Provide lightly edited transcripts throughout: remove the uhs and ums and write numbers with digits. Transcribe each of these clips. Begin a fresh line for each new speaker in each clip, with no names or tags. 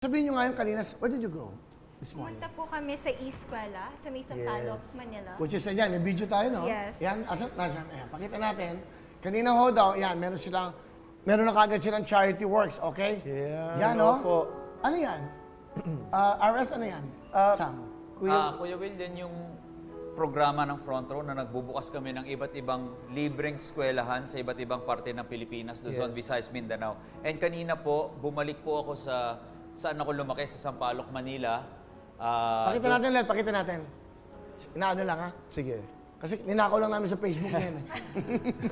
Sabihin nyo ngayon kanina, where did you go this morning?
Pumunta po kami sa Eskwela, sa may Sampaloc, Manila.
Which is, yan, may video tayo, no?
Yes.
Yan, nasan? Ayan, pakita natin. Kanina ho daw, yan, meron na kagad silang charity works, okay?
Yeah,
Yan,
ano
no?
po.
Ano yan? RS, ano yan? Sam?
Kuya Will, din yung programa ng Front Row na nagbubukas kami ng iba't ibang libreng eskwelahan sa iba't ibang parte ng Pilipinas, Luzon, Visayas, Mindanao. And kanina po, bumalik po ako saan ako lumaki, sa Sampaloc, Manila.
Pakita natin, Led, pakita natin. Inaano lang, ha?
Sige.
Kasi ninakaw lang namin sa Facebook ngayon.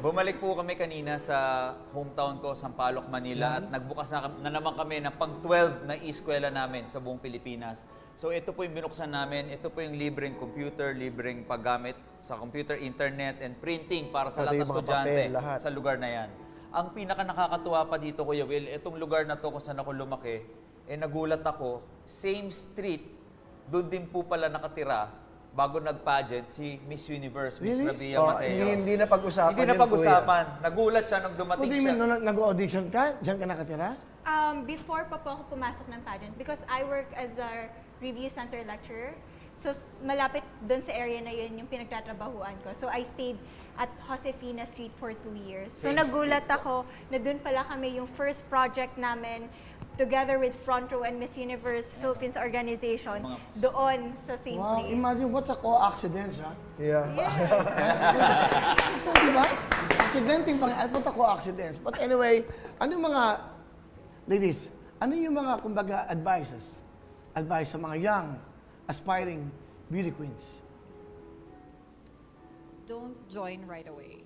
Bumalik po kami kanina sa hometown ko, Sampaloc, Manila, at nagbukas na naman kami ng pang-12 na eskwela namin sa buong Pilipinas. So ito po yung binuksan namin, ito po yung libreng computer, libreng paggamit sa computer, internet, and printing para sa lahat ng estudyante sa lugar na yan. Ang pinaka nakakatuwa pa dito, Kuya Will, itong lugar na to kung saan ako lumaki, nagulat ako, same street, doon din po pala nakatira, bago nag-pageant, si Miss Universe, Miss
Really?
Rabia Mateo.
Hindi na pag-usapan
Hindi na
yun,
pag-usapan. Nagulat siya nung
What
dumating
do you mean,
siya.
nung nag-audition ka, dyan ka nakatira?
Before pa po ako pumasok ng pageant, because I work as a review center lecturer. So, malapit doon sa area na yun yung pinagtatrabahuan ko. So, I stayed at Josefina Street for 2 years. So, nagulat ako na doon pala kami yung first project namin together with Front Row and Miss Universe Philippines Organization doon sa same
Wow,
place.
imagine what's a co-accidents, ha?
Yeah.
So, di ba? Accidenting pang, what a co-accidents. But anyway, ano yung mga, ladies, ano yung mga, kumbaga, advice sa mga young, aspiring beauty queens?
Don't join right away.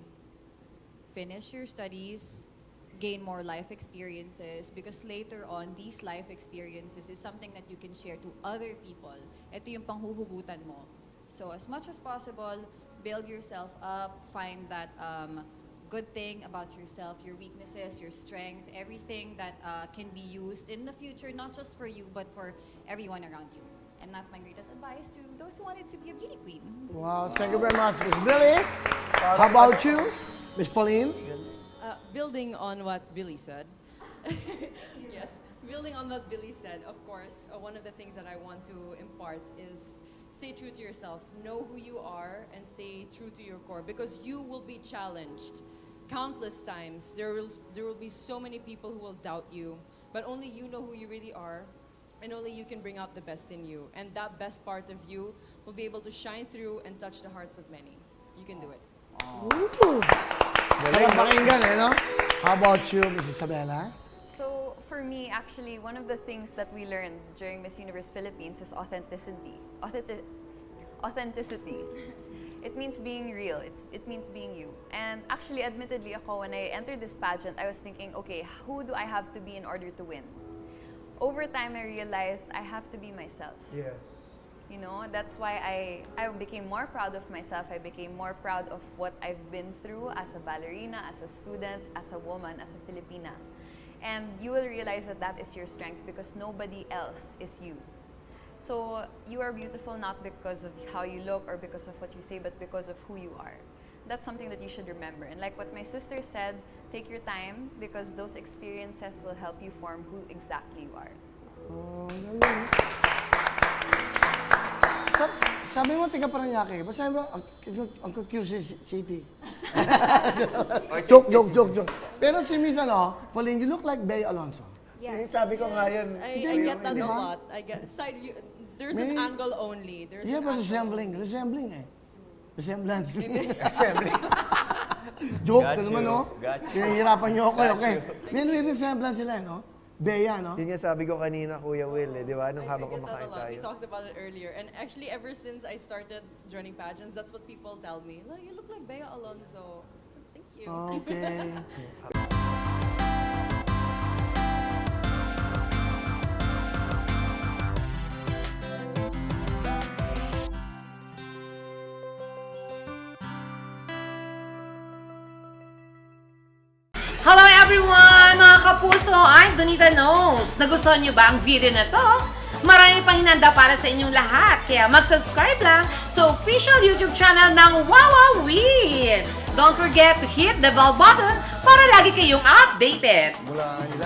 Finish your studies, gain more life experiences, because later on, these life experiences is something that you can share to other people. Ito yung panghuhugutan mo. So as much as possible, build yourself up, find that good thing about yourself, your weaknesses, your strength, everything that can be used in the future, not just for you, but for everyone around you. And that's my greatest advice to those who wanted to be a beauty queen.
Wow, thank you very much, Miss Billy. How about you, Miss Pauline?
Building on what Billy said. Yes, building on what Billy said, of course, one of the things that I want to impart is stay true to yourself. Know who you are and stay true to your core, because you will be challenged countless times. There will be so many people who will doubt you, but only you know who you really are, and only you can bring out the best in you. And that best part of you will be able to shine through and touch the hearts of many. You can do it.
Ooh. Sarap pakinggan, eh, no? How about you, Miss Isabella?
So for me, actually, one of the things that we learned during Miss Universe Philippines is authenticity. Authenticity. It means being real. It means being you. And actually, admittedly, when I entered this pageant, I was thinking, okay, who do I have to be in order to win? Over time, I realized I have to be myself.
Yes.
You know, that's why I became more proud of myself. I became more proud of what I've been through as a ballerina, as a student, as a woman, as a Filipina. And you will realize that that is your strength, because nobody else is you. So you are beautiful not because of how you look or because of what you say, but because of who you are. That's something that you should remember. And like what my sister said, take your time, because those experiences will help you form who exactly you are.
Oh, galing. Sabi mo, tiga Paranaque. Ba't sabi mo, ang QC City? Joke. Pero si Miss, Pauline, you look like Bea Alonso.
Yes.
Sabi ko nga yan.
I get that
Di
a
ba?
lot. There's an
Maybe-
angle only. There's
Yeah,
an
but
angle.
resembling eh. Resemblance.
Assembly.
Joke,
Got
ka naman,
you.
no?
Got you.
Sinihirapan niyo ako,
Got
okay?
you.
May resemblance sila, no? Bea, no?
Yun yung sabi ko kanina, Kuya Will, di ba? Nung
I
habang
get that
kumakain
a lot. We
tayo.
talked about it earlier. And actually, ever since I started joining pageants, that's what people tell me. "Look, you look like Bea Alonso." Thank you.
Okay.
Hello everyone! Mga kapuso, I'm Donita Knows. Nagustuhan niyo ba ang video na to? Marami pang hinanda para sa inyong lahat, kaya mag-subscribe lang sa official YouTube channel ng Wowowin! Don't forget to hit the bell button para lagi kayong updated.